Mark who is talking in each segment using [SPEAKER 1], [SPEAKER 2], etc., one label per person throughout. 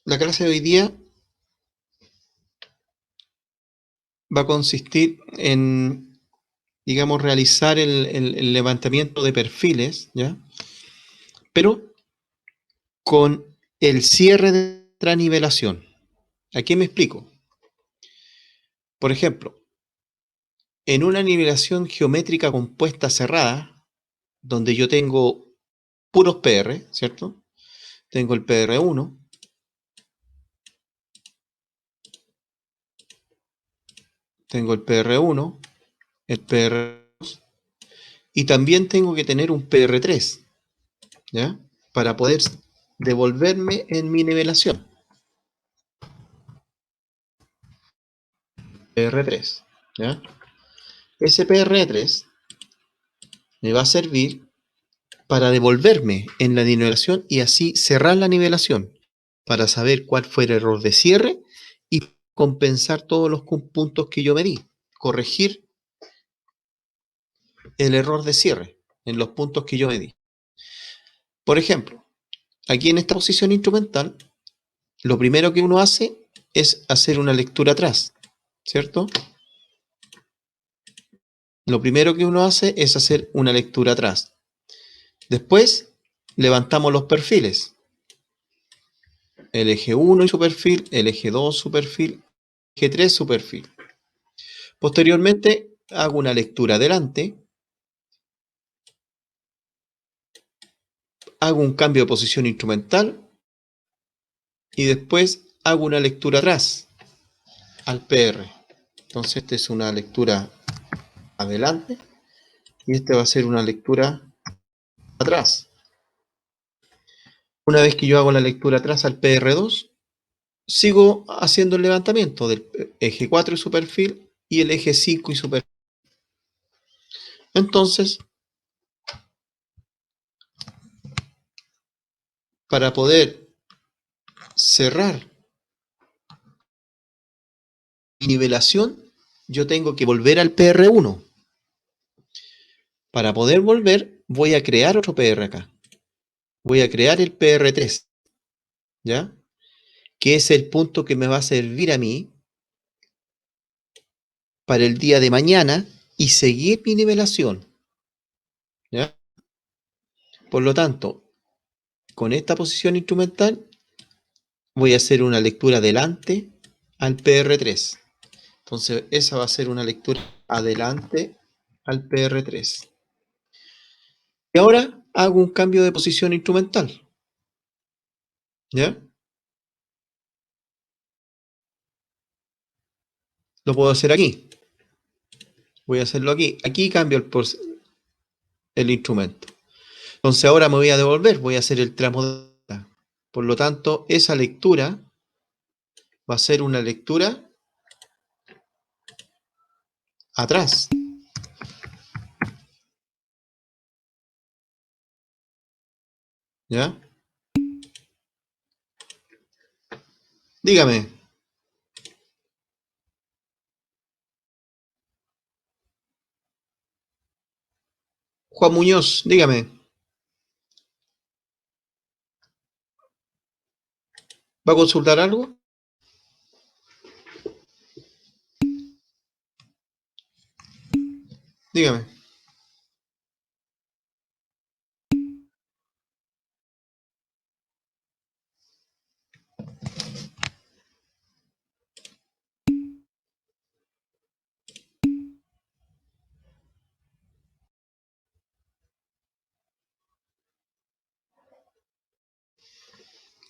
[SPEAKER 1] La clase de hoy día va a consistir en, digamos, realizar el levantamiento de perfiles, ¿ya? Pero con el cierre de nuestra nivelación. ¿A qué me explico? Por ejemplo, en una nivelación geométrica compuesta cerrada, donde yo tengo puros PR, ¿cierto? Tengo el PR1, tengo el PR1, el PR2, y también tengo que tener un PR3, ¿ya? Para poder devolverme en mi nivelación. PR3, ¿ya? Ese PR3 me va a servir para devolverme en la nivelación y así cerrar la nivelación para saber cuál fue el error de cierre y compensar todos los puntos que yo medí, corregir el error de cierre en los puntos que yo medí. Por ejemplo, aquí en esta posición instrumental, lo primero que uno hace es hacer una lectura atrás, ¿cierto? Lo primero que uno hace es hacer una lectura atrás. Después, levantamos los perfiles. El eje 1 y su perfil, el eje 2 su perfil, eje 3 su perfil. Posteriormente, hago una lectura adelante, hago un cambio de posición instrumental y después hago una lectura atrás al PR. Entonces, esta es una lectura adelante y esta va a ser una lectura atrás. Una vez que yo hago la lectura atrás al PR2, sigo haciendo el levantamiento del eje 4 y su perfil y el eje 5 y su perfil. Entonces, para poder cerrar mi nivelación, yo tengo que volver al PR1. Para poder volver, voy a crear otro PR acá. Voy a crear el PR3, ¿ya? Que es el punto que me va a servir a mí para el día de mañana y seguir mi nivelación, ¿ya? Por lo tanto, con esta posición instrumental voy a hacer una lectura adelante al PR3. Entonces, esa va a ser una lectura adelante al PR3. Y ahora hago un cambio de posición instrumental, ¿ya? Lo puedo hacer aquí. Voy a hacerlo aquí. Aquí cambio el instrumento. Entonces ahora me voy a devolver, voy a hacer el tramo de... Por lo tanto, esa lectura va a ser una lectura atrás, ¿ya? Dígame, Juan Muñoz, dígame, ¿va a consultar algo? Dígame.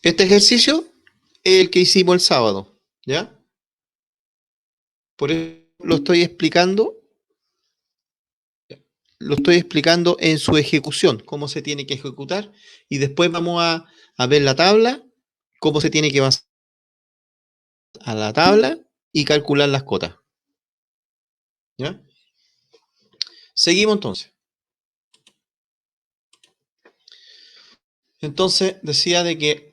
[SPEAKER 1] Este ejercicio es el que hicimos el sábado, ¿ya? Por eso lo estoy explicando en su ejecución, cómo se tiene que ejecutar, y después vamos a ver la tabla, cómo se tiene que pasar a la tabla y calcular las cotas, ¿ya? Seguimos entonces. Entonces decía de que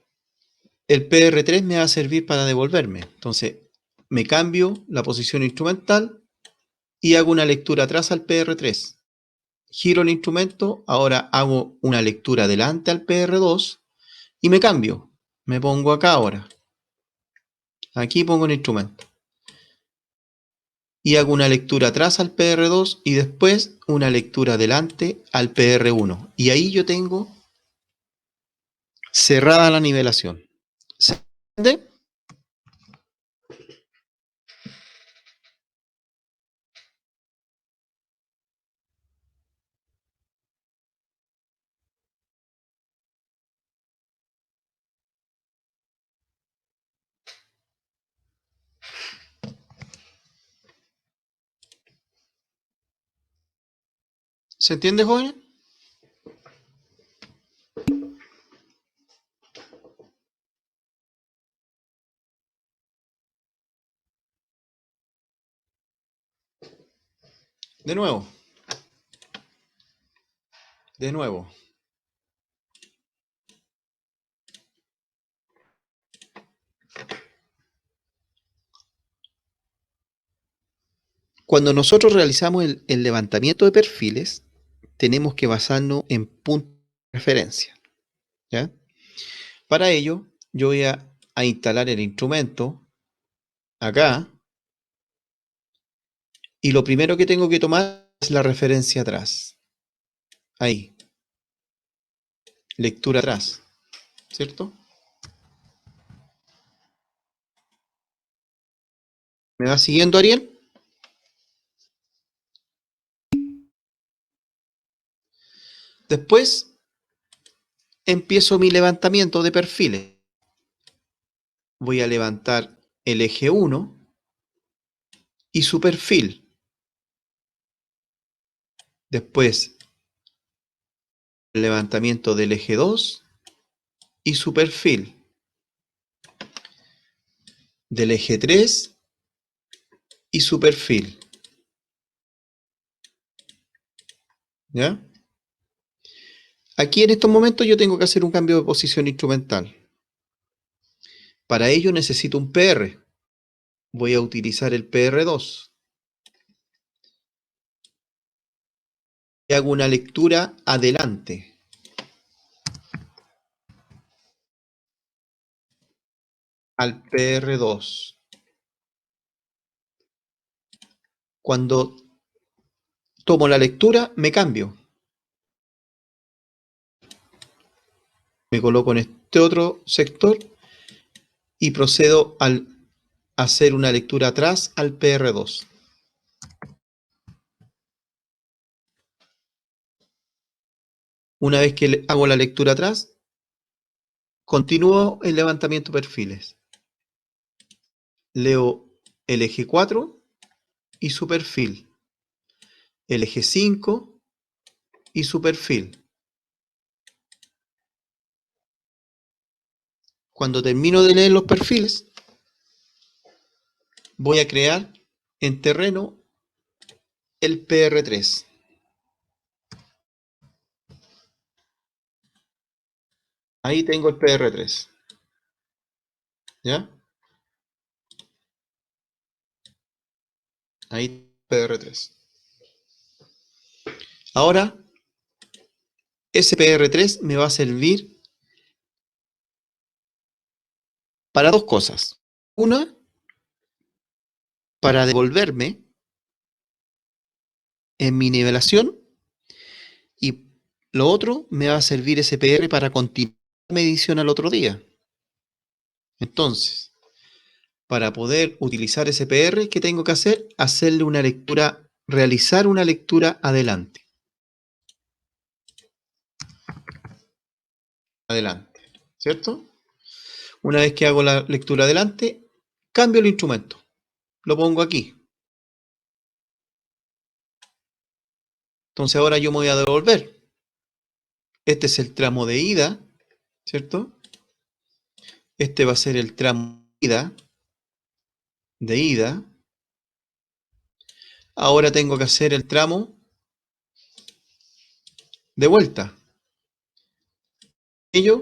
[SPEAKER 1] el PR3 me va a servir para devolverme. Entonces me cambio la posición instrumental y hago una lectura atrás al PR3. Giro el instrumento, ahora hago una lectura adelante al PR2 y me cambio. Me pongo acá ahora. Aquí pongo el instrumento. Y hago una lectura atrás al PR2 y después una lectura adelante al PR1. Y ahí yo tengo cerrada la nivelación. ¿Se entiende? ¿Se entiende, jóvenes? De nuevo. De nuevo. Cuando nosotros realizamos el levantamiento de perfiles, tenemos que basarnos en puntos de referencia. ¿Ya? Para ello, yo voy a instalar el instrumento acá. Y lo primero que tengo que tomar es la referencia atrás. Ahí. Lectura atrás. ¿Cierto? ¿Me va siguiendo, Ariel? Después empiezo mi levantamiento de perfiles. Voy a levantar el eje 1 y su perfil. Después, el levantamiento del eje 2 y su perfil. Del eje 3 y su perfil. ¿Ya? Aquí en estos momentos yo tengo que hacer un cambio de posición instrumental. Para ello necesito un PR. Voy a utilizar el PR2. Y hago una lectura adelante. Al PR2. Cuando tomo la lectura, me cambio. Me coloco en este otro sector y procedo a hacer una lectura atrás al PR2. Una vez que hago la lectura atrás, continúo el levantamiento de perfiles. Leo el eje 4 y su perfil. El eje 5 y su perfil. Cuando termino de leer los perfiles, voy a crear en terreno el PR3. Ahí tengo el PR3. ¿Ya? Ahí PR3. Ahora, ese PR3 me va a servir para dos cosas. Una, para devolverme en mi nivelación, y lo otro, me va a servir ese PR para continuar la medición al otro día. Entonces, para poder utilizar ese PR, ¿qué tengo que hacer? Hacerle una lectura, realizar una lectura adelante. Adelante, ¿cierto? Una vez que hago la lectura adelante, cambio el instrumento. Lo pongo aquí. Entonces ahora yo me voy a devolver. Este es el tramo de ida, ¿cierto? Este va a ser el tramo de ida. Ahora tengo que hacer el tramo de vuelta. Ello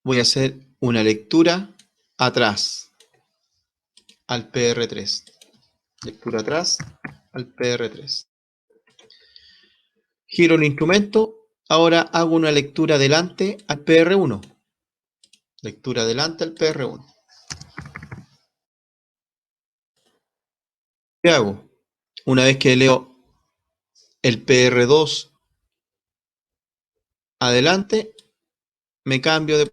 [SPEAKER 1] voy a hacer una lectura atrás al PR3. Lectura atrás al PR3. Giro el instrumento. Ahora hago una lectura adelante al PR1. Lectura adelante al PR1. ¿Qué hago? Una vez que leo el PR2 adelante, me cambio de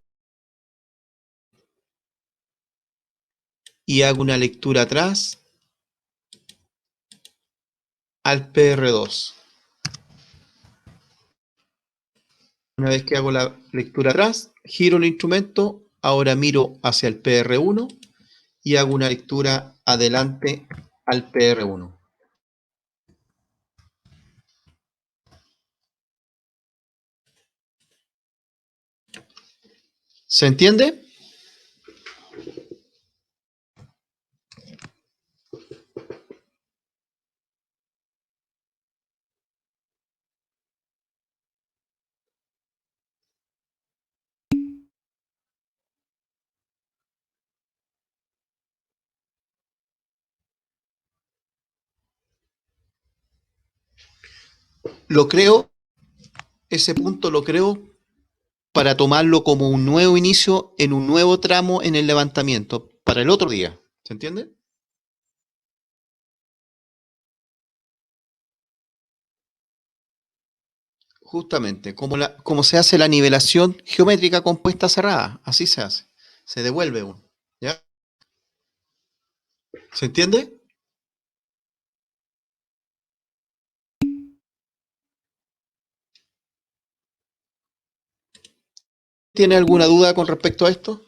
[SPEAKER 1] y hago una lectura atrás al PR2. Una vez que hago la lectura atrás, giro el instrumento, ahora miro hacia el PR1 y hago una lectura adelante al PR1. ¿Se entiende? Lo creo, ese punto lo creo para tomarlo como un nuevo inicio en un nuevo tramo en el levantamiento para el otro día. ¿Se entiende? Justamente, como se hace la nivelación geométrica compuesta cerrada, así se hace. Se devuelve uno. ¿Ya? ¿Se entiende? ¿Tiene alguna duda con respecto a esto?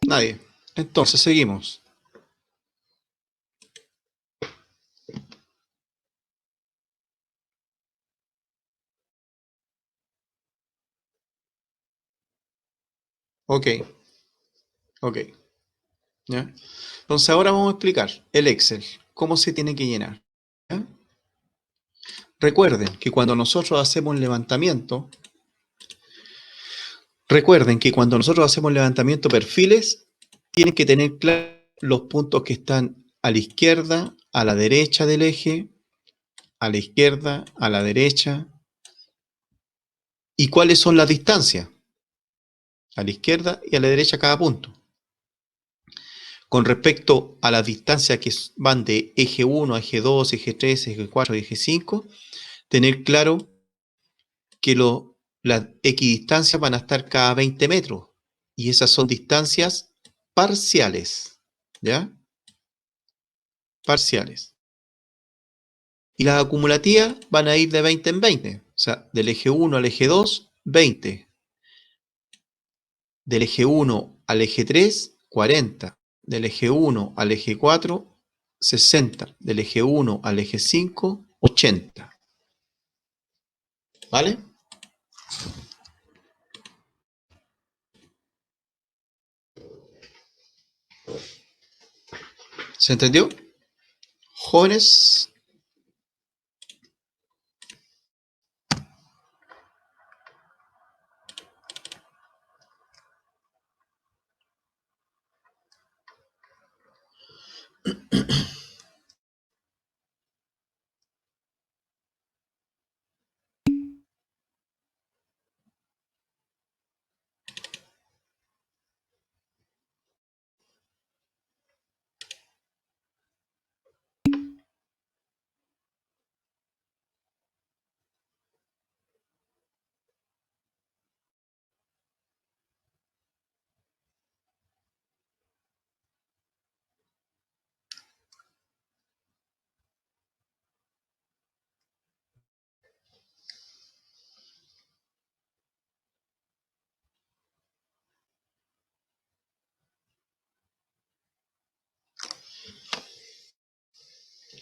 [SPEAKER 1] Nadie. Entonces, seguimos. Ok, ok. ¿Ya? Entonces, ahora vamos a explicar el Excel, cómo se tiene que llenar. ¿Ya? Recuerden que cuando nosotros hacemos levantamiento, perfiles, tienen que tener claros los puntos que están a la izquierda, a la derecha del eje, a la izquierda, a la derecha, y cuáles son las distancias, a la izquierda y a la derecha cada punto. Con respecto a las distancias que van de eje 1 a eje 2, eje 3, eje 4 y eje 5, tener claro que las equidistancias van a estar cada 20 metros y esas son distancias parciales, ¿ya? Parciales. Y las acumulativas van a ir de 20 en 20, o sea, del eje 1 al eje 2, 20. Del eje 1 al eje 3, 40. Del eje 1 al eje 4, 60. Del eje 1 al eje 5, 80. ¿Vale? ¿Se entendió? Jóvenes,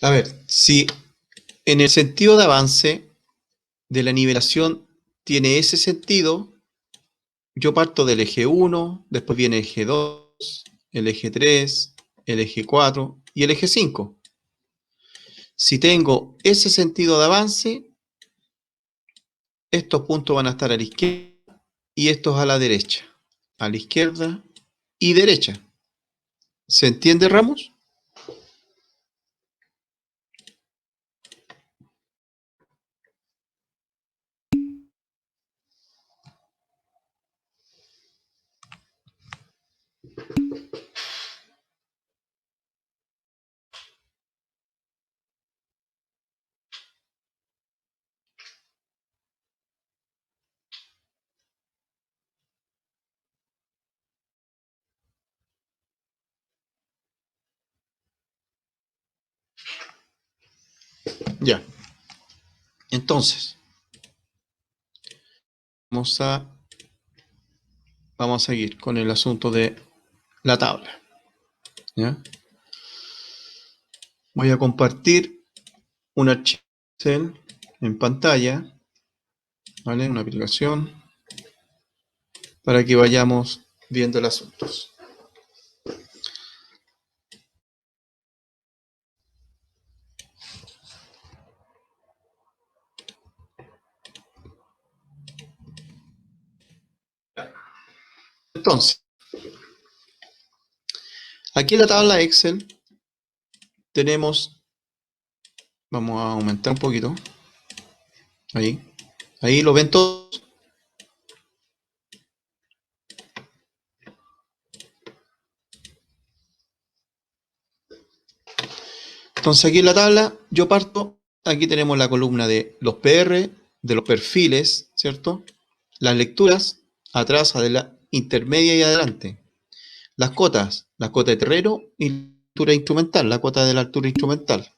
[SPEAKER 1] a ver, si en el sentido de avance de la nivelación tiene ese sentido, yo parto del eje 1, después viene el eje 2, el eje 3, el eje 4 y el eje 5. Si tengo ese sentido de avance, estos puntos van a estar a la izquierda y estos a la derecha. A la izquierda y derecha. ¿Se entiende, Ramos? Ya. Entonces, vamos a seguir con el asunto de la tabla. ¿Ya? Voy a compartir un archivo Excel en pantalla, ¿vale? Una aplicación para que vayamos viendo el asunto. Entonces, aquí en la tabla Excel tenemos, vamos a aumentar un poquito, ahí lo ven todos. Entonces aquí en la tabla yo parto, aquí tenemos la columna de los PR, de los perfiles, ¿cierto? Las lecturas, atrás, adelante, intermedia y adelante. Las cotas, la cota de terreno y la altura instrumental, la cota de la altura instrumental.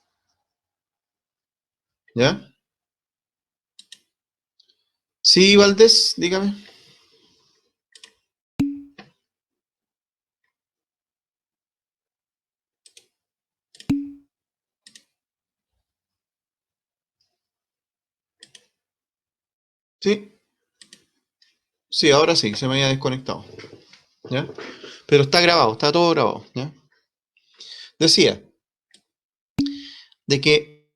[SPEAKER 1] ¿Ya? Sí, Valdés, dígame. Sí, sí, ahora sí, se me había desconectado. ¿Ya? Pero está grabado, está todo grabado. ¿Ya? Decía de que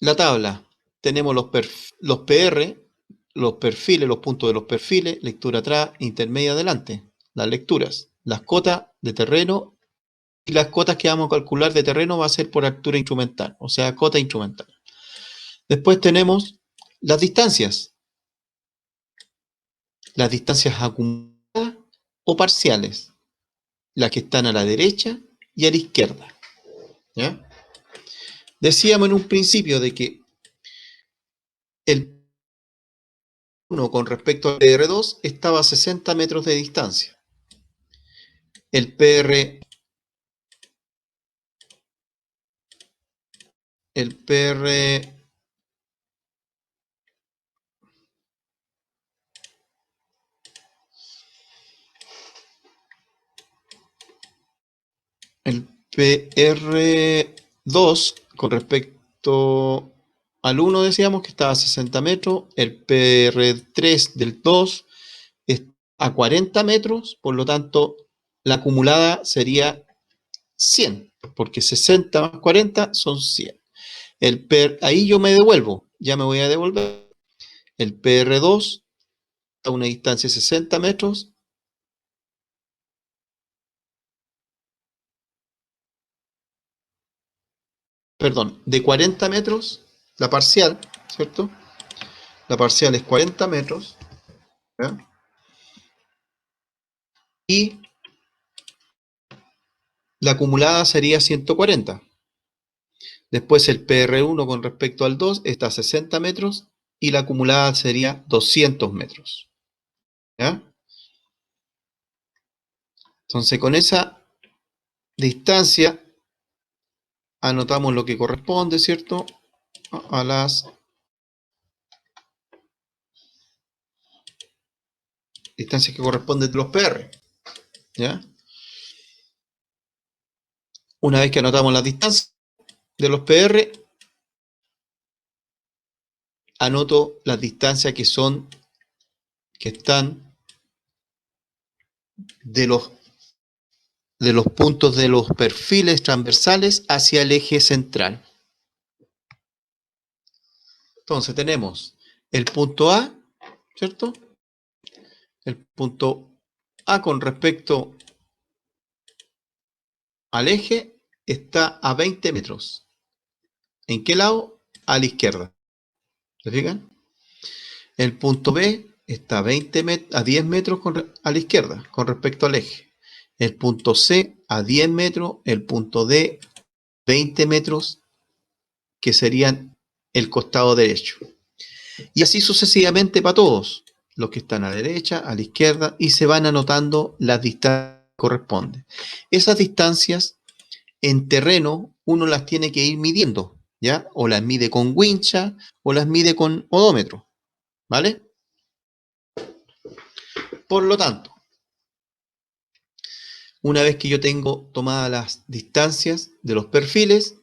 [SPEAKER 1] la tabla tenemos los PR, los perfiles, los puntos de los perfiles, lectura atrás, intermedia adelante, las lecturas, las cotas de terreno y las cotas que vamos a calcular de terreno va a ser por altura instrumental, o sea, cota instrumental. Después tenemos las distancias acumuladas o parciales, las que están a la derecha y a la izquierda. ¿Ya? Decíamos en un principio de que el 1 con respecto al PR2 estaba a 60 metros de distancia. El PR, el PR, el PR2 con respecto al 1 decíamos que estaba a 60 metros, el PR3 del 2 es a 40 metros, por lo tanto la acumulada sería 100, porque 60 más 40 son 100. Ahí yo me devuelvo, ya me voy a devolver. El PR2 a una distancia de 60 metros, perdón, de 40 metros, la parcial, ¿cierto? La parcial es 40 metros, ¿ya? Y la acumulada sería 140. Después el PR1 con respecto al 2 está a 60 metros y la acumulada sería 200 metros. ¿Ya? Entonces con esa distancia anotamos lo que corresponde, ¿cierto? A las distancias que corresponden de los PR. ¿Ya? Una vez que anotamos las distancias de los PR, anoto las distancias que están de los de los puntos de los perfiles transversales hacia el eje central. Entonces tenemos el punto A, ¿cierto? El punto A con respecto al eje está a 20 metros. ¿En qué lado? A la izquierda. ¿Se fijan? El punto B está a 10 metros a la izquierda con respecto al eje. El punto C a 10 metros, el punto D 20 metros, que serían el costado derecho. Y así sucesivamente para todos, los que están a la derecha, a la izquierda, y se van anotando las distancias que corresponden. Esas distancias en terreno uno las tiene que ir midiendo, ¿ya? O las mide con wincha o las mide con odómetro, ¿vale? Por lo tanto, una vez que yo tengo tomadas las distancias de los perfiles,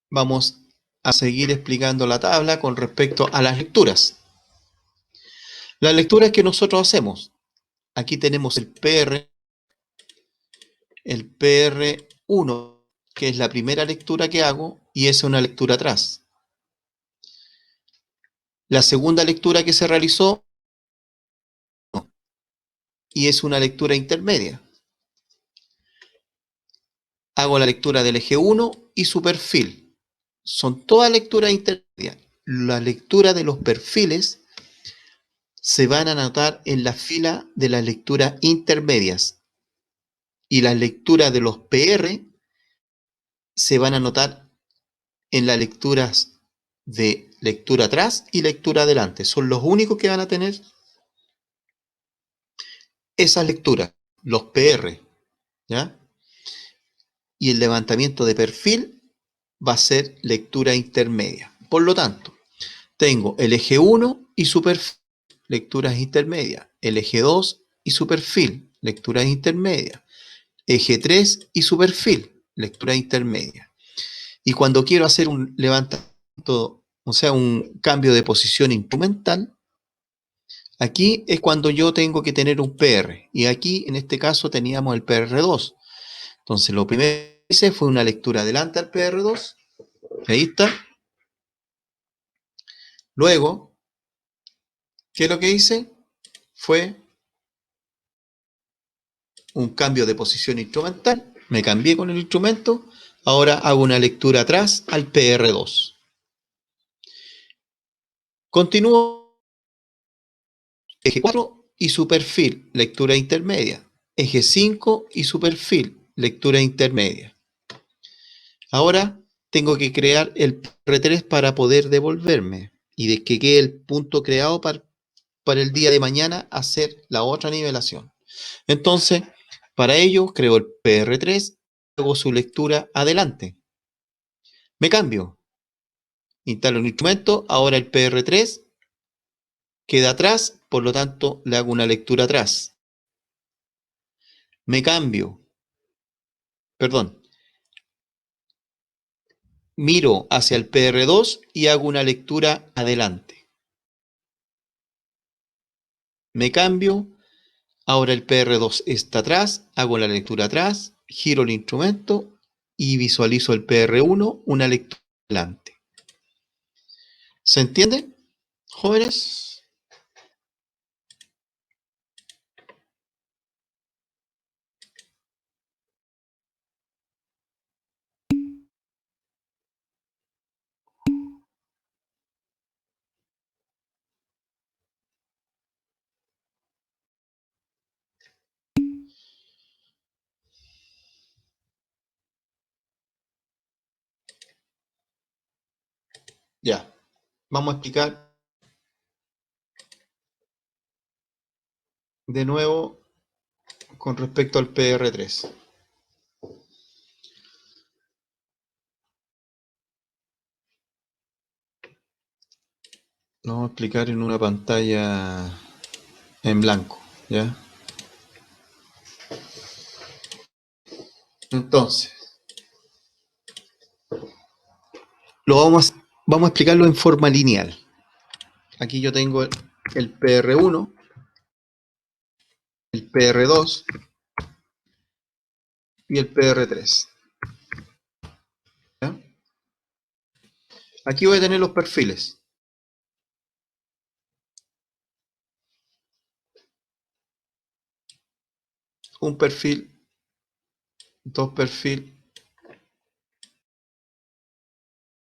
[SPEAKER 1] vamos a seguir explicando la tabla con respecto a las lecturas. Las lecturas que nosotros hacemos. Aquí tenemos el PR1, que es la primera lectura que hago, y es una lectura atrás. La segunda lectura que se realizó, y es una lectura intermedia. Hago la lectura del eje 1 y su perfil. Son todas lecturas intermedias. La lectura de los perfiles se van a anotar en la fila de las lecturas intermedias. Y las lecturas de los PR se van a anotar en las lecturas de lectura atrás y lectura adelante. Son los únicos que van a tener esas lecturas, los PR, ¿ya? Y el levantamiento de perfil va a ser lectura intermedia. Por lo tanto, tengo el eje 1 y su perfil, lecturas intermedias. El eje 2 y su perfil, lecturas intermedias. Eje 3 y su perfil, lectura intermedia. Y cuando quiero hacer un levantamiento, o sea, un cambio de posición instrumental, aquí es cuando yo tengo que tener un PR. Y aquí, en este caso, teníamos el PR2. Entonces, lo primero que hice fue una lectura adelante al PR2. Ahí está. Luego, ¿qué es lo que hice? Fue un cambio de posición instrumental. Me cambié con el instrumento. Ahora hago una lectura atrás al PR2. Continúo eje 4 y su perfil, lectura intermedia. Eje 5 y su perfil, lectura intermedia. Ahora tengo que crear el PR3 para poder devolverme y de que quede el punto creado para el día de mañana hacer la otra nivelación. Entonces, para ello creo el PR3, hago su lectura adelante. Me cambio, instalo un instrumento, ahora el PR3 queda atrás, por lo tanto le hago una lectura atrás. Me cambio, perdón, miro hacia el PR2 y hago una lectura adelante. Me cambio, ahora el PR2 está atrás, hago la lectura atrás, giro el instrumento y visualizo el PR1, una lectura adelante. ¿Se entiende, jóvenes? Ya, vamos a explicar de nuevo con respecto al PR3. Lo vamos a explicar en una pantalla en blanco, ¿ya? Entonces, vamos a explicarlo en forma lineal. Aquí yo tengo el PR1, el PR2 y el PR3. ¿Ya? Aquí voy a tener los perfiles. Un perfil, dos perfiles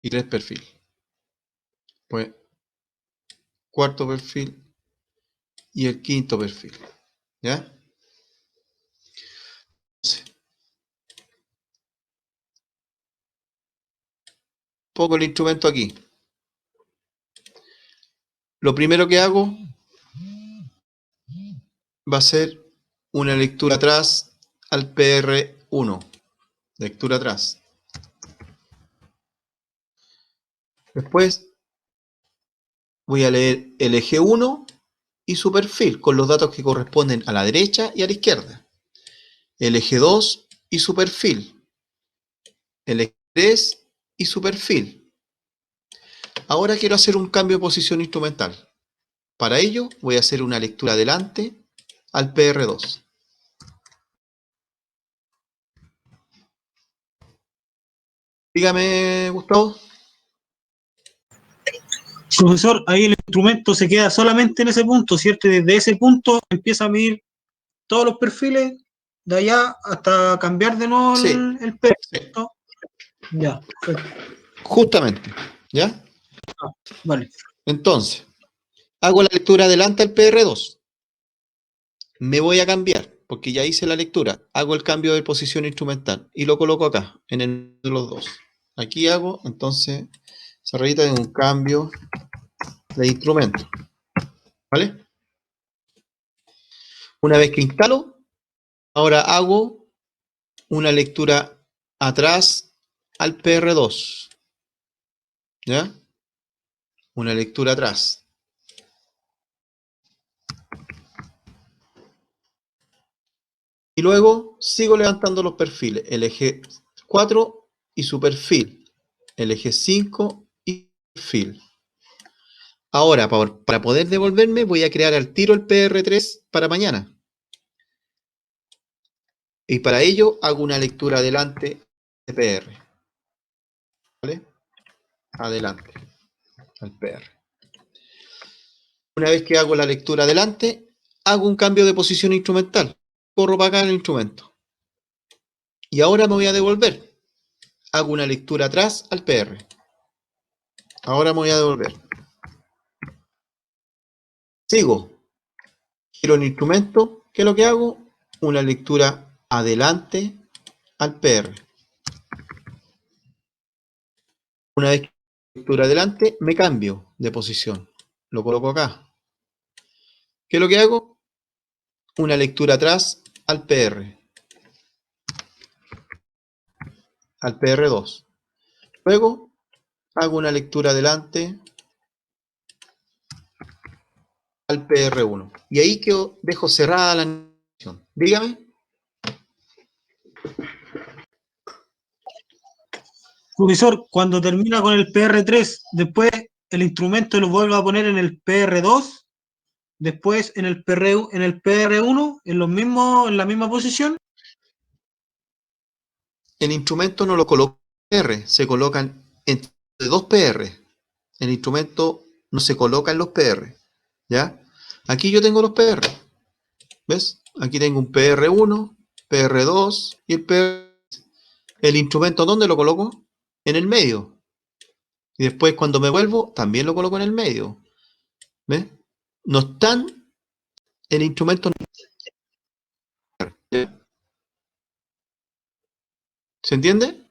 [SPEAKER 1] y tres perfiles. Pues cuarto perfil y el quinto perfil. ¿Ya? Pongo el instrumento aquí. Lo primero que hago va a ser una lectura atrás al PR1. Lectura atrás. Después voy a leer el eje 1 y su perfil con los datos que corresponden a la derecha y a la izquierda. El eje 2 y su perfil. El eje 3 y su perfil. Ahora quiero hacer un cambio de posición instrumental. Para ello voy a hacer una lectura adelante al PR2. Dígame, Gustavo.
[SPEAKER 2] Profesor, ahí el instrumento se queda solamente en ese punto, ¿cierto? Y desde ese punto empieza a medir todos los perfiles de allá hasta cambiar de nuevo
[SPEAKER 1] Sí,
[SPEAKER 2] el PR,
[SPEAKER 1] sí,
[SPEAKER 2] ¿cierto? Ya, perfecto.
[SPEAKER 1] justamente. ¿Ya?
[SPEAKER 2] Vale.
[SPEAKER 1] Entonces, hago la lectura adelante al PR2. Me voy a cambiar, porque ya hice la lectura. Hago el cambio de posición instrumental y lo coloco acá, en el de los dos. Aquí hago, entonces, esa rayita de un cambio de instrumento. ¿Vale? Una vez que instalo, ahora hago una lectura atrás al PR2. ¿Ya? Una lectura atrás. Y luego sigo levantando los perfiles. El eje 4 y su perfil. El eje 5 y su perfil. Ahora, para poder devolverme, voy a crear al tiro el PR3 para mañana. Y para ello hago una lectura adelante de PR. ¿Vale? Adelante al PR. Una vez que hago la lectura adelante, hago un cambio de posición instrumental. Corro para acá el instrumento. Y ahora me voy a devolver. Hago una lectura atrás al PR. Ahora me voy a devolver. Sigo. Giro el instrumento. ¿Qué es lo que hago? Una lectura adelante al PR. Una vez que la lectura adelante, me cambio de posición. Lo coloco acá. ¿Qué es lo que hago? Una lectura atrás al PR. Al PR2. Luego hago una lectura adelante al PR1. Y ahí quedo, dejo cerrada la animación. Dígame.
[SPEAKER 2] Profesor, cuando termina con el PR3, después el instrumento lo vuelve a poner en el PR2, después en el PR1, en los mismos, en la misma posición.
[SPEAKER 1] El instrumento no lo coloco en PR, se colocan entre dos PR. El instrumento no se coloca en los PR. ¿Ya? Aquí yo tengo los PR. ¿Ves? Aquí tengo un PR1, PR2 y el PR. El instrumento, ¿dónde lo coloco? En el medio. Y después cuando me vuelvo, también lo coloco en el medio. ¿Ves? No están el instrumento. ¿Se entiende?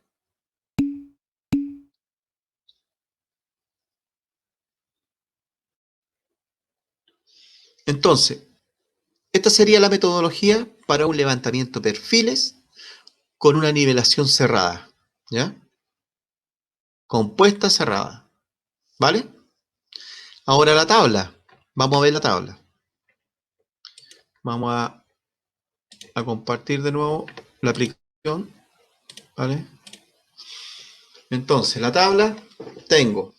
[SPEAKER 1] Entonces, esta sería la metodología para un levantamiento de perfiles con una nivelación cerrada. ¿Ya? Compuesta cerrada. ¿Vale? Ahora la tabla. Vamos a ver la tabla. Vamos a compartir de nuevo la aplicación. ¿Vale? Entonces, la tabla tengo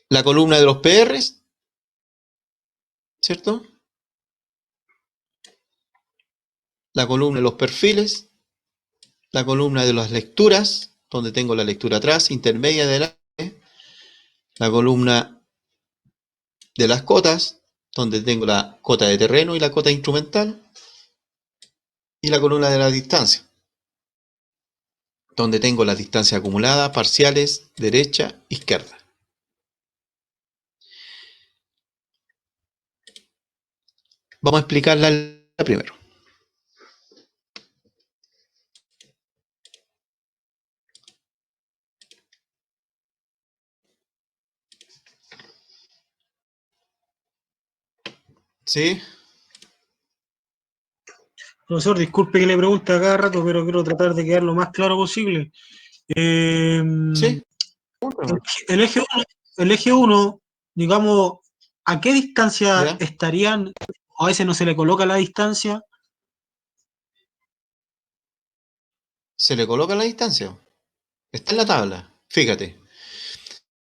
[SPEAKER 1] la columna de los PRs, ¿cierto? La columna de los perfiles, la columna de las lecturas, donde tengo la lectura atrás, intermedia, adelante, la columna de las cotas, donde tengo la cota de terreno y la cota instrumental, y la columna de la distancia, donde tengo las distancias acumuladas, parciales, derecha, izquierda. Vamos a explicarla primero. ¿Sí?
[SPEAKER 2] Profesor, disculpe que le pregunte a cada rato, pero quiero tratar de quedar lo más claro posible. Eh,
[SPEAKER 1] ¿Sí?
[SPEAKER 2] el eje 1, el eje 1, digamos, ¿a qué distancia
[SPEAKER 1] ¿Ya?
[SPEAKER 2] estarían? A veces no se le coloca la distancia.
[SPEAKER 1] Se le coloca la distancia. Está en la tabla. Fíjate.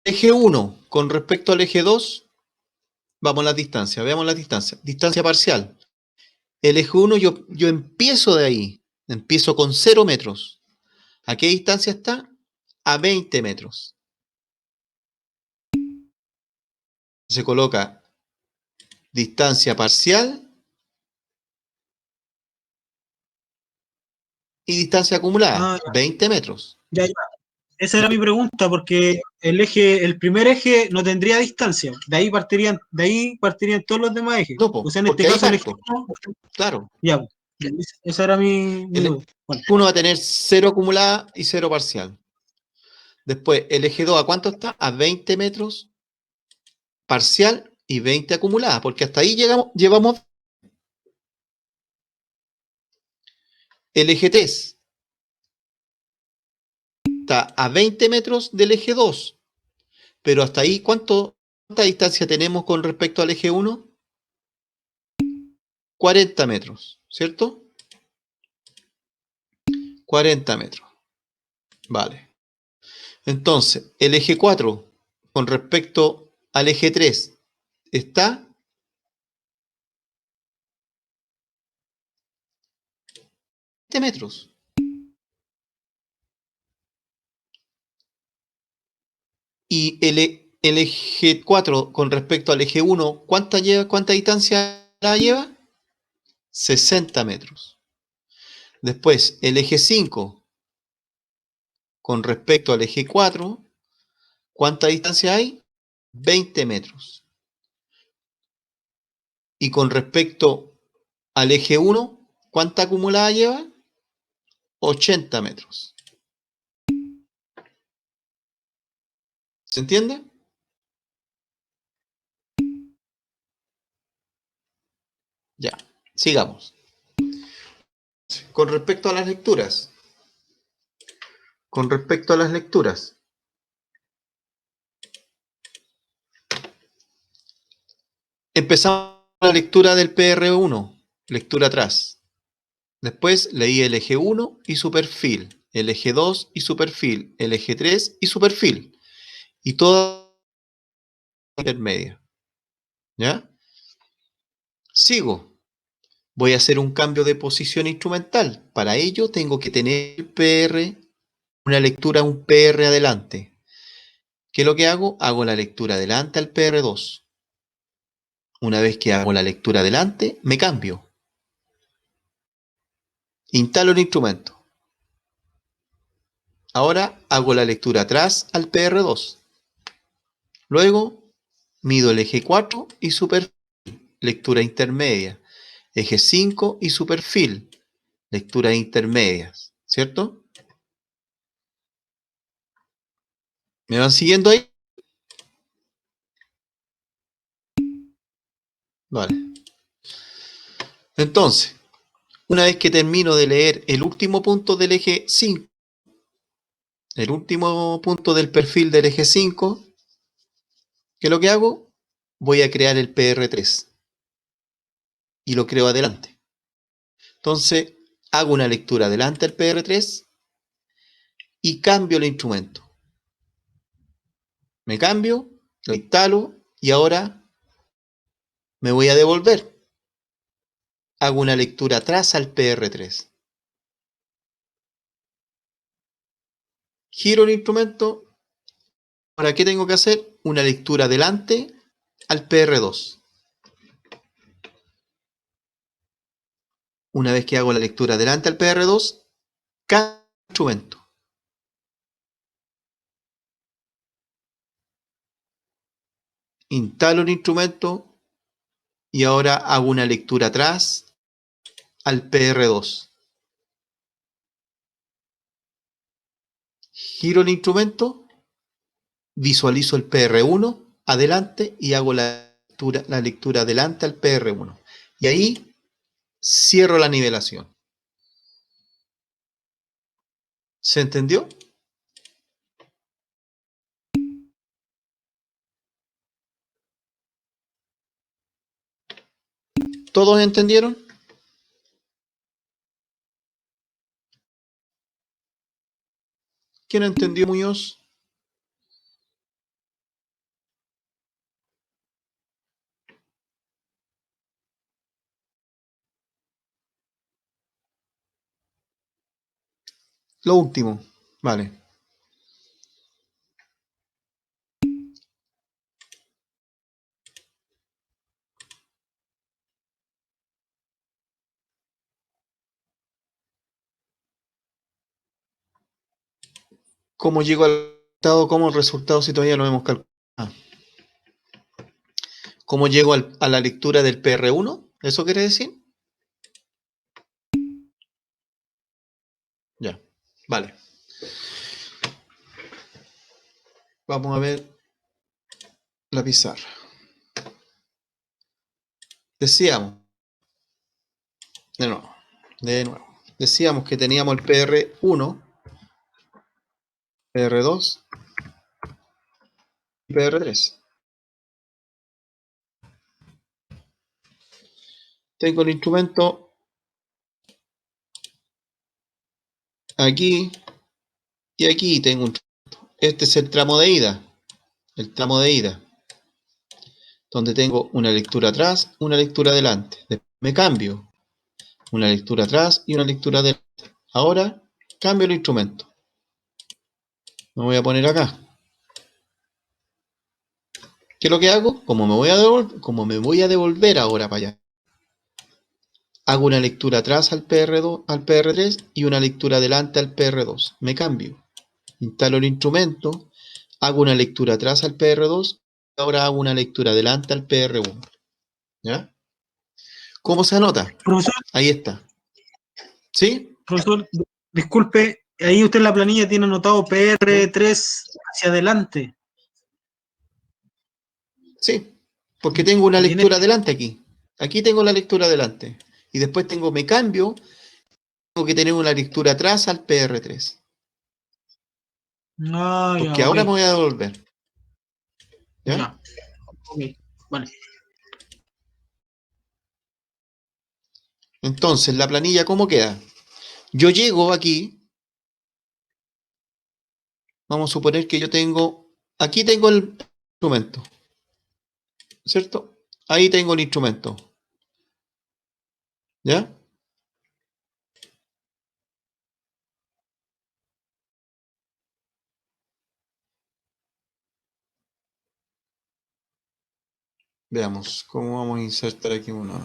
[SPEAKER 1] Eje 1 con respecto al eje 2, vamos a la distancia. Veamos la distancia. Distancia parcial. El eje 1 yo empiezo de ahí. Empiezo con 0 metros. ¿A qué distancia está? A 20 metros. Se coloca distancia parcial y distancia acumulada.
[SPEAKER 2] Ah,
[SPEAKER 1] 20 metros.
[SPEAKER 2] ya, ya. Esa era mi pregunta, porque el primer eje no tendría distancia. De ahí partirían todos los demás ejes.
[SPEAKER 1] No,
[SPEAKER 2] O sea, en este
[SPEAKER 1] porque ahí
[SPEAKER 2] caso el eje
[SPEAKER 1] parto.
[SPEAKER 2] 1,
[SPEAKER 1] Claro.
[SPEAKER 2] ya, esa era mi
[SPEAKER 1] El
[SPEAKER 2] duda. Bueno,
[SPEAKER 1] 1 va a tener 0 acumulada y 0 parcial. Después, el eje 2, ¿a cuánto está? A 20 metros parcial y 20 acumulada, porque hasta ahí llevamos el eje 3. Está a 20 metros del eje 2, pero hasta ahí, ¿cuánta distancia tenemos con respecto al eje 1? 40 metros, ¿cierto? 40 metros, vale. Entonces, el eje 4 con respecto al eje 3 está 20 metros. Y el eje 4 con respecto al eje 1, ¿cuánta distancia la lleva? 60 metros. Después, el eje 5 con respecto al eje 4, ¿cuánta distancia hay? 20 metros. Y con respecto al eje 1, ¿cuánta acumulada lleva? 80 metros. ¿Se entiende? Ya, sigamos. Con respecto a las lecturas. Con respecto a las lecturas. Empezamos la lectura del PR1, lectura atrás. Después leí el eje 1 y su perfil, el eje 2 y su perfil, el eje 3 y su perfil. Y toda intermedia. ¿Ya? Sigo. Voy a hacer un cambio de posición instrumental. Para ello tengo que tener el PR, una lectura, un PR adelante. ¿Qué es lo que hago? Hago la lectura adelante al PR2. Una vez que hago la lectura adelante, me cambio. Instalo el instrumento. Ahora hago la lectura atrás al PR2. Luego mido el eje 4 y su perfil, lectura intermedia. Eje 5 y su perfil, lecturas intermedias. ¿Cierto? ¿Me van siguiendo ahí? Vale. Entonces, una vez que termino de leer el último punto del eje 5, el último punto del perfil del eje 5, ¿qué es lo que hago? Voy a crear el PR3 y lo creo adelante. Entonces, hago una lectura adelante al PR3 y cambio el instrumento. Me cambio, lo instalo y ahora Me voy a devolver. Hago una lectura atrás al PR3. Giro el instrumento. ¿Para qué tengo que hacer? Una lectura adelante al PR2. Una vez que hago la lectura adelante al PR2, cambio el instrumento. Instalo el instrumento y ahora hago una lectura atrás al PR2. Giro el instrumento, visualizo el PR1 adelante y hago la lectura adelante al PR1. Y ahí cierro la nivelación. ¿Se entendió? ¿Todos entendieron? ¿Quién entendió, Muñoz? Lo último. Vale. ¿Cómo llego al resultado? ¿Cómo el resultado si todavía no hemos calculado? ¿Cómo llego a la lectura del PR1? ¿Eso quiere decir? Ya, vale. Vamos a ver la pizarra. Decíamos, de nuevo. Decíamos que teníamos el PR1, PR2 y PR3. Tengo el instrumento aquí y aquí tengo un instrumento. Este es el tramo de ida. El tramo de ida. Donde tengo una lectura atrás, una lectura adelante. Después me cambio. Una lectura atrás y una lectura adelante. Ahora cambio el instrumento. Me voy a poner acá. ¿Qué es lo que hago? Como me voy a devolver ahora para allá. Hago una lectura atrás al PR2, al PR3 y una lectura adelante al PR2. Me cambio. Instalo el instrumento. Hago una lectura atrás al PR2. Y ahora hago una lectura adelante al PR1. ¿Ya? ¿Cómo se anota?
[SPEAKER 2] Profesor,
[SPEAKER 1] Ahí está. ¿Sí?
[SPEAKER 2] profesor, disculpe, ahí usted en la planilla tiene anotado PR3 hacia adelante.
[SPEAKER 1] Sí. Porque tengo una
[SPEAKER 2] Y en
[SPEAKER 1] lectura
[SPEAKER 2] este,
[SPEAKER 1] adelante aquí. Aquí tengo la lectura adelante. Y después me cambio. Tengo que tener una lectura atrás al PR3.
[SPEAKER 2] ya,
[SPEAKER 1] Porque
[SPEAKER 2] ok.
[SPEAKER 1] ahora me voy a devolver. ¿Ya?
[SPEAKER 2] Ya, ok. Vale.
[SPEAKER 1] Entonces, la planilla, ¿cómo queda? Yo llego aquí. Vamos a suponer que aquí tengo el instrumento, ¿cierto? Ahí tengo el instrumento, ¿ya? Veamos, ¿cómo vamos a insertar aquí una?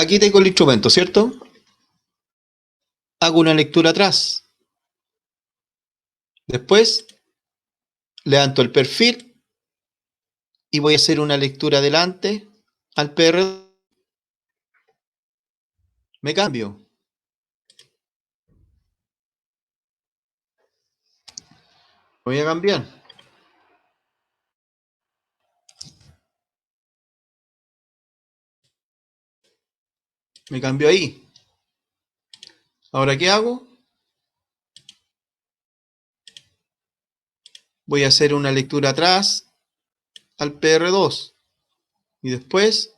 [SPEAKER 1] Aquí tengo el instrumento, ¿cierto? Hago una lectura atrás. Después, levanto el perfil y voy a hacer una lectura adelante al PR. Me cambio. Voy a cambiar. Me cambio ahí. Ahora, ¿qué hago? Voy a hacer una lectura atrás al PR2 y después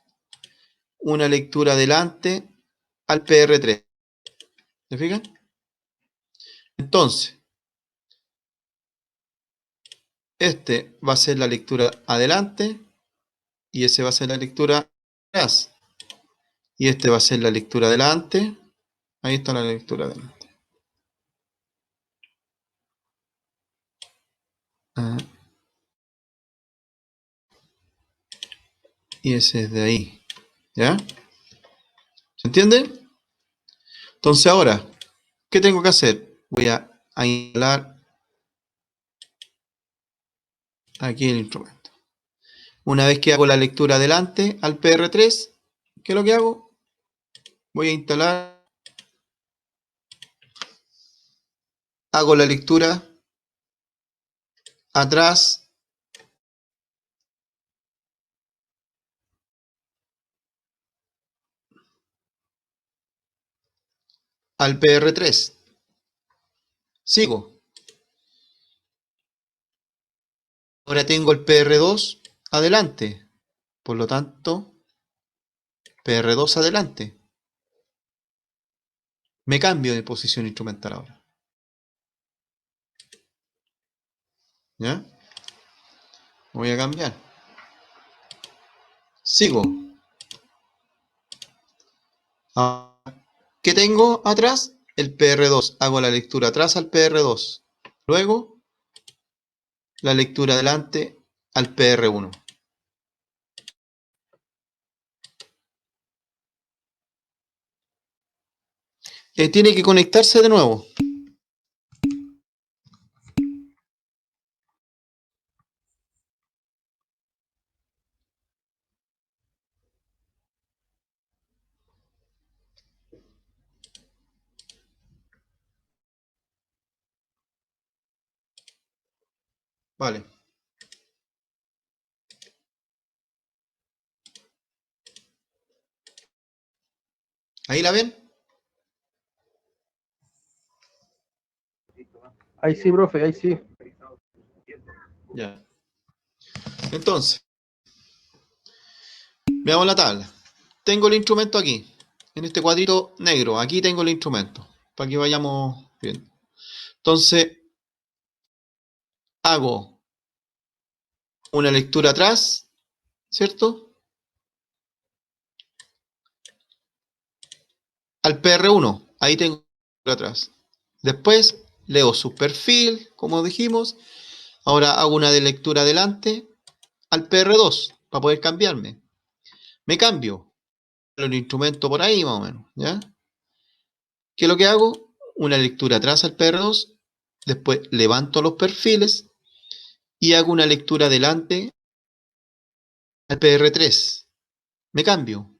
[SPEAKER 1] una lectura adelante al PR3. ¿Se fijan? Entonces, este va a ser la lectura adelante y ese va a ser la lectura atrás. Y este va a ser la lectura adelante. Ahí está la lectura adelante. Y ese es de ahí. ¿Ya? ¿Se entiende? Entonces ahora, ¿qué tengo que hacer? Voy a instalar aquí el instrumento. Una vez que hago la lectura adelante al PR3, ¿qué es lo que hago? Voy a instalar, hago la lectura atrás al PR3. Sigo. Ahora tengo el PR2 adelante. Por lo tanto, PR2 adelante. Me cambio de posición instrumental ahora. ¿Ya? Voy a cambiar. Sigo. ¿Qué tengo atrás? El PR2. Hago la lectura atrás al PR2. Luego, la lectura adelante al PR1. Tiene que conectarse de nuevo. Vale. ¿Ahí la ven?
[SPEAKER 3] Ahí sí, profe, ahí sí.
[SPEAKER 1] Ya. Entonces, veamos la tabla. Tengo el instrumento aquí, en este cuadrito negro. Aquí tengo el instrumento, para que vayamos viendo. Entonces, hago una lectura atrás, ¿cierto? Al PR1, ahí tengo atrás. Después, leo su perfil, como dijimos. Ahora hago una de lectura adelante al PR2, para poder cambiarme. Me cambio el instrumento por ahí, más o menos, ¿ya? ¿Qué es lo que hago? Una lectura atrás al PR2, después levanto los perfiles y hago una lectura adelante al PR3. Me cambio.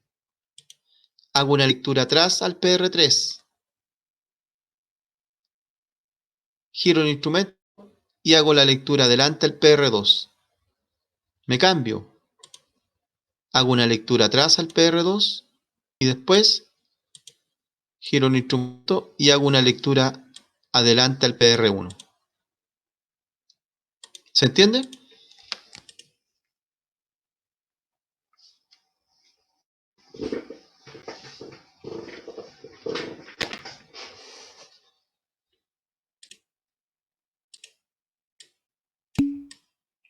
[SPEAKER 1] Hago una lectura atrás al PR3. Giro el instrumento y hago la lectura adelante al PR2. Me cambio. Hago una lectura atrás al PR2 y después giro el instrumento y hago una lectura adelante al PR1. ¿Se entiende?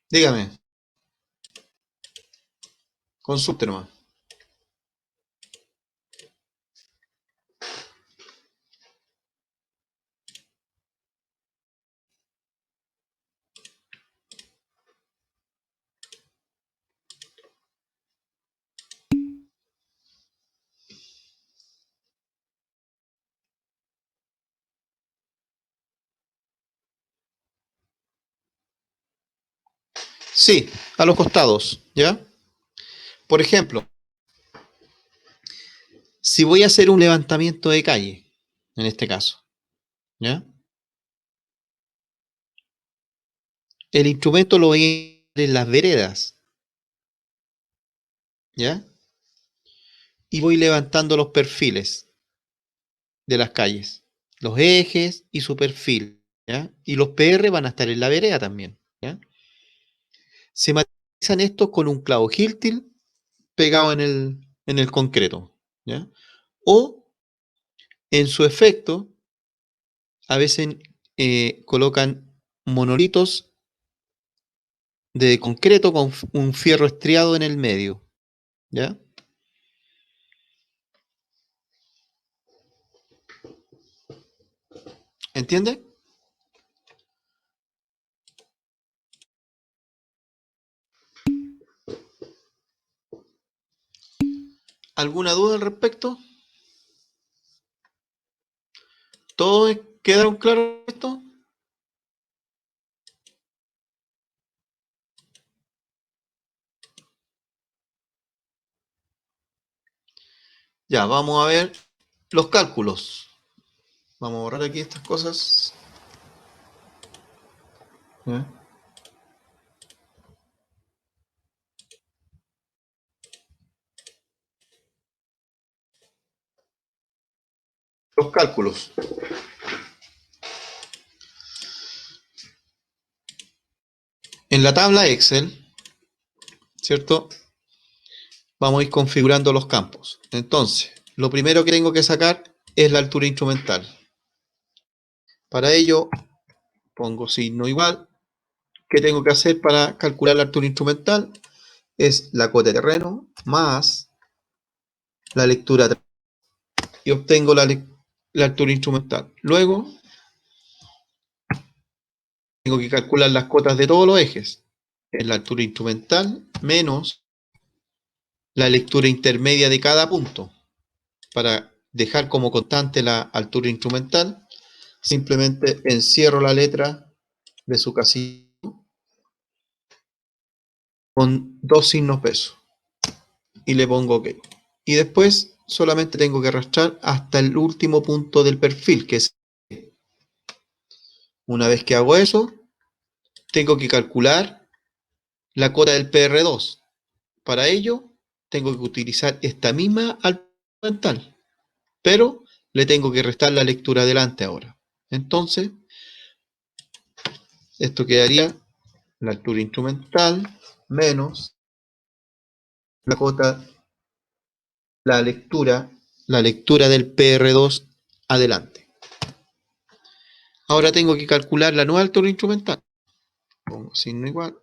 [SPEAKER 1] Dígame. Consulte nomás. Sí, a los costados, ¿ya? Por ejemplo, si voy a hacer un levantamiento de calle, en este caso, ¿ya? El instrumento lo voy a poner en las veredas, ¿ya? Y voy levantando los perfiles de las calles, los ejes y su perfil, ¿ya? Y los PR van a estar en la vereda también, ¿ya? Se materializan estos con un clavo Hiltil pegado en el concreto, ¿ya? O, en su efecto, a veces colocan monolitos de concreto con un fierro estriado en el medio, ¿ya? ¿Entiende? ¿Alguna duda al respecto? ¿Todos quedaron claros esto? Ya, vamos a ver los cálculos. Vamos a borrar aquí estas cosas. ¿Ya? Los cálculos. En la tabla Excel, ¿cierto? Vamos a ir configurando los campos. Entonces, lo primero que tengo que sacar es la altura instrumental. Para ello, pongo signo igual. ¿Qué tengo que hacer para calcular la altura instrumental? Es la cota de terreno más la lectura y obtengo la altura instrumental. Luego, tengo que calcular las cotas de todos los ejes. Es la altura instrumental menos la lectura intermedia de cada punto. Para dejar como constante la altura instrumental, simplemente encierro la letra de su casilla con dos signos pesos y le pongo OK. Y después solamente tengo que arrastrar hasta el último punto del perfil, que es. Una vez que hago eso, tengo que calcular la cota del PR2. Para ello, tengo que utilizar esta misma altura instrumental, pero le tengo que restar la lectura delante ahora. Entonces, esto quedaría la altura instrumental menos la cota, la lectura del PR2 adelante. Ahora tengo que calcular la nueva altura instrumental. Pongo signo igual.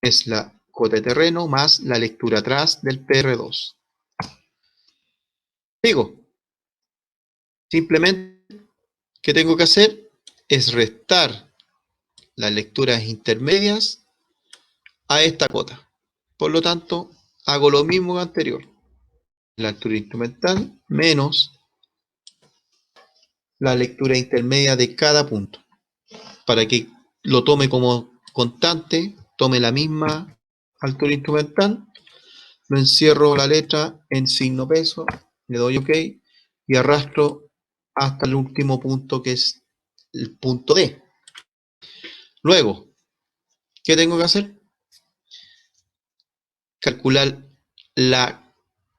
[SPEAKER 1] Es la cota de terreno más la lectura atrás del PR2. Digo, simplemente, ¿qué tengo que hacer? Es restar las lecturas intermedias a esta cota. Por lo tanto, hago lo mismo que anterior. La altura instrumental menos la lectura intermedia de cada punto. Para que lo tome como constante, tome la misma altura instrumental, lo encierro la letra en signo peso, le doy OK y arrastro hasta el último punto, que es el punto D. Luego, ¿qué tengo que hacer? Calcular la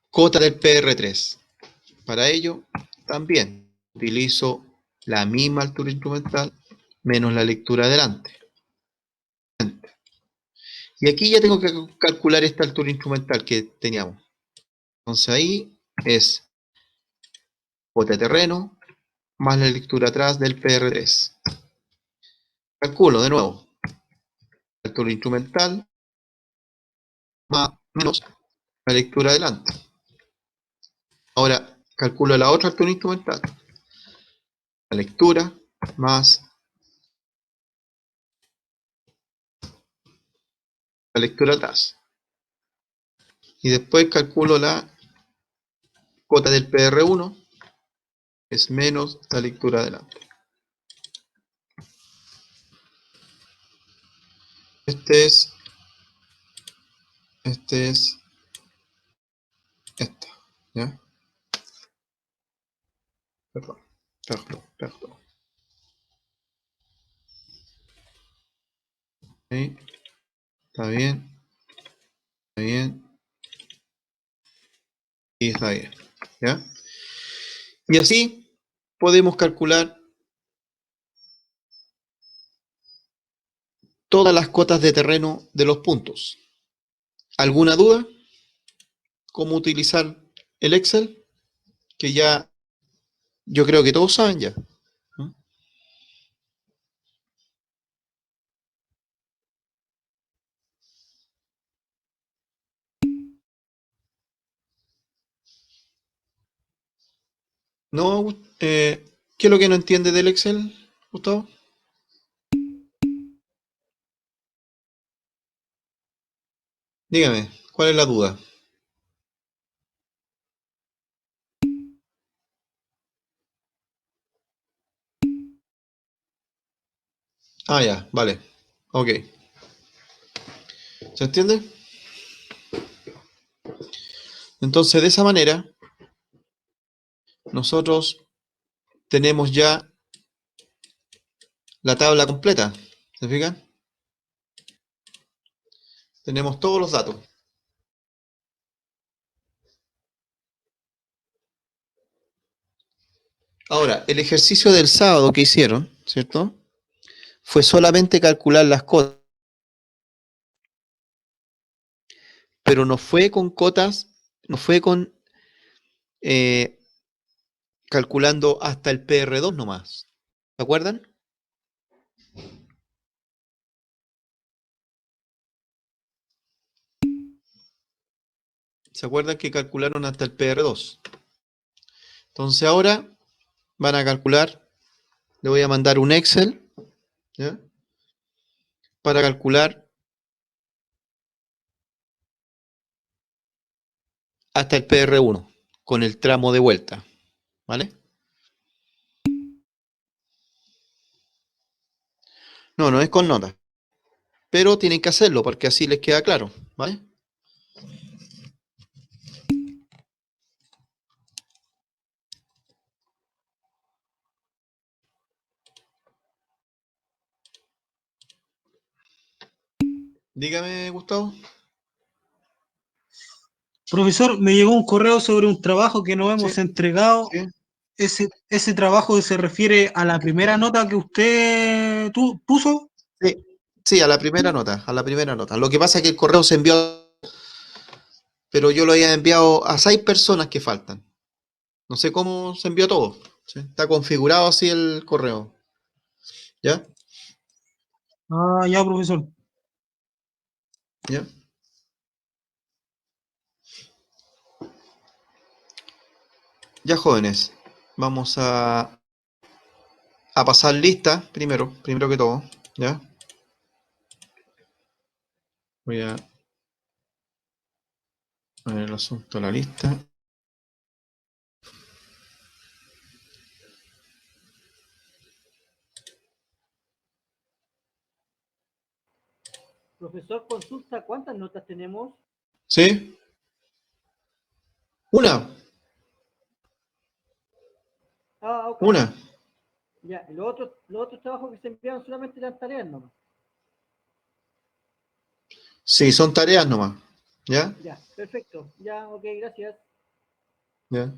[SPEAKER 1] cota del PR3. Para ello, también utilizo la misma altura instrumental menos la lectura adelante. Y aquí ya tengo que calcular esta altura instrumental que teníamos. Entonces ahí es cota de terreno más la lectura atrás del PR3. Calculo de nuevo la altura instrumental más menos la lectura adelante. Ahora calculo la otra altura instrumental. La lectura más la lectura atrás. Y después calculo la cota del PR1, es menos la lectura adelante. Este es esta, ¿ya? Perdón. ¿Sí? Está bien, y está bien, ¿ya? Y así podemos calcular todas las cotas de terreno de los puntos. ¿Alguna duda? ¿Cómo utilizar el Excel? Que ya, yo creo que todos saben ya. No, ¿qué es lo que no entiende del Excel, Gustavo? Dígame, ¿cuál es la duda? Ah, ya, vale. Ok. ¿Se entiende? Entonces, de esa manera, nosotros tenemos ya la tabla completa. ¿Se fijan? Tenemos todos los datos. Ahora, el ejercicio del sábado que hicieron, ¿cierto? Fue solamente calcular las cotas, pero no fue con cotas, no fue con eh, calculando hasta el PR2 nomás. ¿Se acuerdan? ¿Se acuerdan que calcularon hasta el PR2? Entonces ahora van a calcular, le voy a mandar un Excel, ¿ya? Para calcular hasta el PR1 con el tramo de vuelta, ¿vale? No, no es con nota, pero tienen que hacerlo porque así les queda claro, ¿vale? Dígame, Gustavo.
[SPEAKER 2] Profesor, me llegó un correo sobre un trabajo que no
[SPEAKER 1] Sí,
[SPEAKER 2] hemos entregado.
[SPEAKER 1] sí,
[SPEAKER 2] Ese trabajo se refiere a la primera nota que usted puso.
[SPEAKER 1] sí, sí, a la primera nota, a la primera nota. Lo que pasa es que el correo se envió, pero yo lo había enviado a 6 personas que faltan. No sé cómo se envió todo. ¿Sí? Está configurado así el correo. ¿Ya?
[SPEAKER 2] Ah, ya, profesor.
[SPEAKER 1] ¿Ya? Ya, jóvenes. Vamos a pasar lista primero que todo. ¿Ya? Voy a poner el asunto a la lista.
[SPEAKER 3] Profesor, consulta, ¿cuántas notas tenemos?
[SPEAKER 1] ¿Sí? Una.
[SPEAKER 3] Ah, ok.
[SPEAKER 1] Una.
[SPEAKER 3] Ya, y los otros trabajos que se enviaron solamente eran tareas nomás.
[SPEAKER 1] Sí, son tareas nomás. ¿Ya?
[SPEAKER 3] Ya, perfecto. Ya, ok, gracias.
[SPEAKER 1] ¿Ya?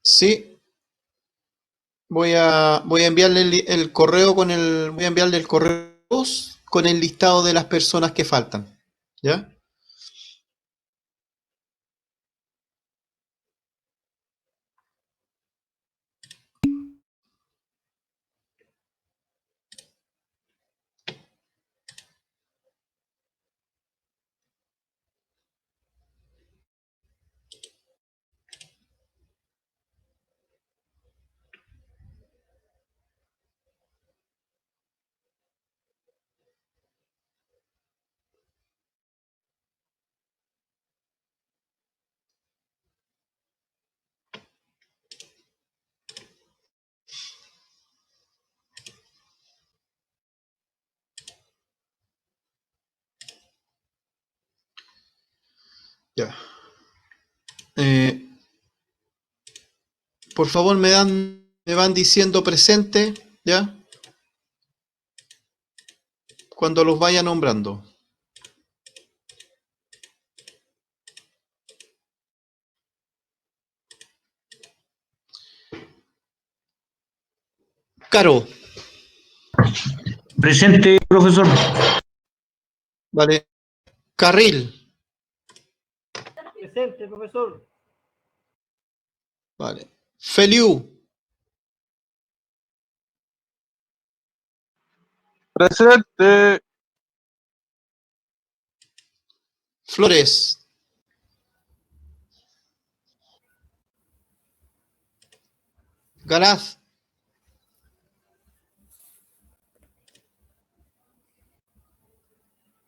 [SPEAKER 1] Sí, voy a enviarle el correo voy a enviarle el correo con el listado de las personas que faltan. ¿Ya? Ya. Eh, por favor, me van diciendo presente, ¿ya? Cuando los vaya nombrando. Caro,
[SPEAKER 2] Presente, profesor.
[SPEAKER 1] vale. Carril,
[SPEAKER 3] Presente, profesor.
[SPEAKER 1] Vale. Feliu.
[SPEAKER 4] Presente.
[SPEAKER 1] Flores. Galaz.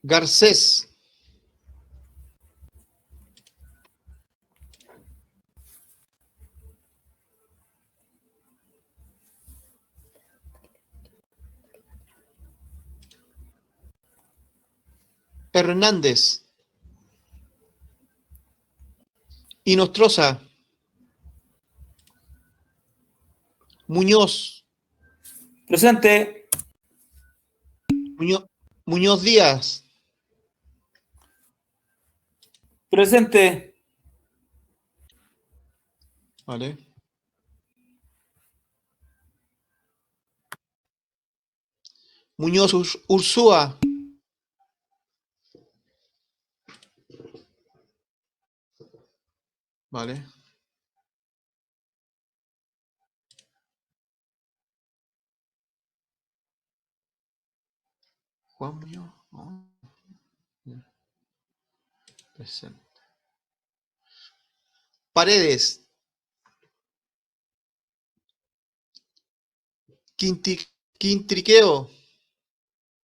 [SPEAKER 1] Garcés. Hernández. Inostroza. Muñoz.
[SPEAKER 5] Presente.
[SPEAKER 1] Muñoz Díaz.
[SPEAKER 5] Presente.
[SPEAKER 1] Vale. Muñoz Ursúa. Vale. Juan Muñoz. Oh. Presente. Paredes. Quintriqueo.